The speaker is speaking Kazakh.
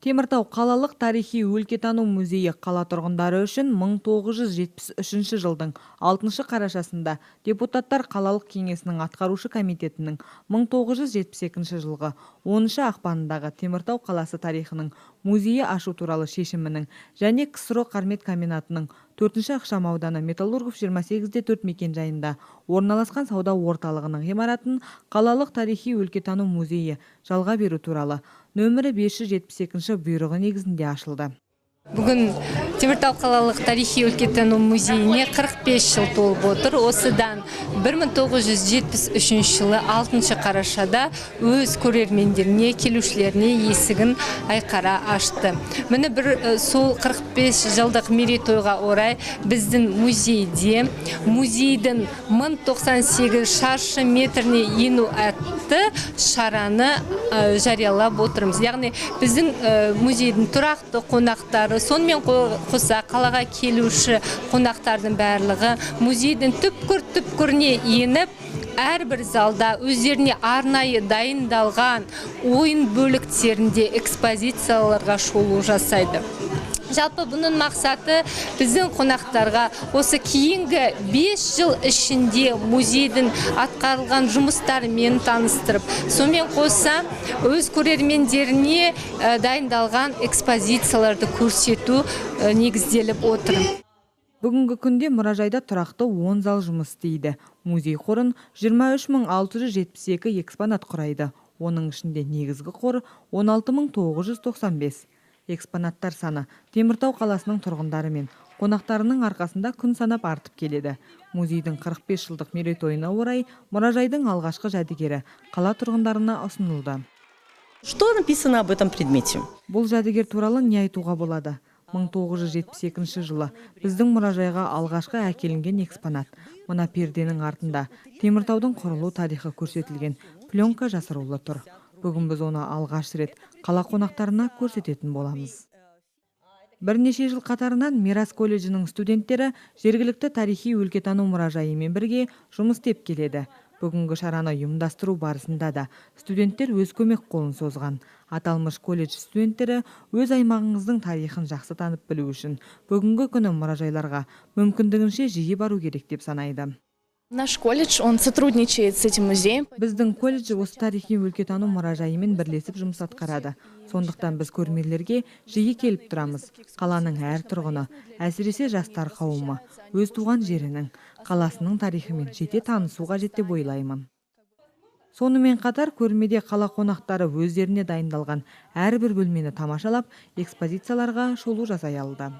Теміртау қалалық тарихи-өлкетану музейі қала тұрғындары үшін 1973 жылдың 6 қарашасында депутаттар қалалық кеңесінің атқарушы комитетінің 1972 жылғы 10 ақпанындағы Теміртау қаласы тарихының музейі ашу туралы шешімінің және КСРО Қармет комбинатының 4 ықшам ауданы Металлургов 28-4 мекен жайында орналасқан сауда орталығының ғимаратын қалалық тарихи-өлкетану музейі жалға беру туралы нөмірі 572 бұйрығы негізінде ашылды. Бүгін Теміртау қалалық тарихи-өлкетану музейіне 45 жыл толып отыр. Осыдан 1973 жылы 6 қарашада өз көрермендеріне, келушілеріне есігін айқара ашты. Міне сол 45 жылдық мерейтойға орай біздің музейдің 1098 шаршы метріне ену атты шараны жариялап отырмыз. Яғни біздің музейдің тұрақты қонақтары, сонымен қоса қалаға келуші қонақтардың барлығы музейдің түпкір-түпкіріне еніп, әрбір залда өздеріне арнайы дайындалған ойын бөліктерінде экспозицияларға шолу жасайды. Жалпы бұның мақсаты біздің қонақтарға осы кейінгі 5 жыл ішінде музейдің атқарылған жұмыстарымен таныстырып, сонымен қоса өз көрермендеріне дайындалған экспозицияларды көрсету негізделіп отыр. Бүгінгі күнде мұражайда тұрақты 10 зал жұмыс істейді. Музей қорын 23672 экспонат құрайды. Оның ішінде негізгі қор 16995. Экспонаттар саны Теміртау қаласының тұрғындары мен қонақтарының арқасында күн санап артып келеді. Музейдің 45 жылдық мерейтойына орай мұражайдың алғашқы жәдігері қала тұрғындарына ұсынылды. Что написано об этом предмете? Бұл жәдігер туралы не айтуға болады? 1972 жылы біздің мұражайға алғашқы әкелінген экспонат. Мына перденің артында Теміртаудың құрылу тарихы көрсетілген пленка жасырулы тұр. Бүгін біз оны алғаш рет қала қонақтарына көрсететін боламыз. Бірнеше жыл қатарынан Мирас колледжінің студенттері жергілікті тарихи-өлкетану мұражайымен бірге жұмыс істеп келеді. Бүгінгі шараны ұйымдастыру барысында да студенттер өз көмек қолын созған. Аталмыш колледж студенттері өз аймағыңыздың тарихын жақсы танып білу үшін бүгінгі күні мұражайларға мүмкіндігінше жиі бару керек деп санайды. Наш колледж, он сотрудничает с этим музеем. Біздің колледж осы тарихи-өлкетану мұражайымен бірлесіп жұмыс атқарады. Сондықтан біз көрмелерге жиі келіп тұрамыз. Қаланың әр тұрғыны, әсіресе жастар қауымы, өз туған жерінің, қаласының тарихымен жете танысу қажет деп ойлаймын. Сонымен қатар көрмеде қала қонақтары өздеріне дайындалған әрбір бөлмені тамашалап, экспозицияларға шолу жасай алды.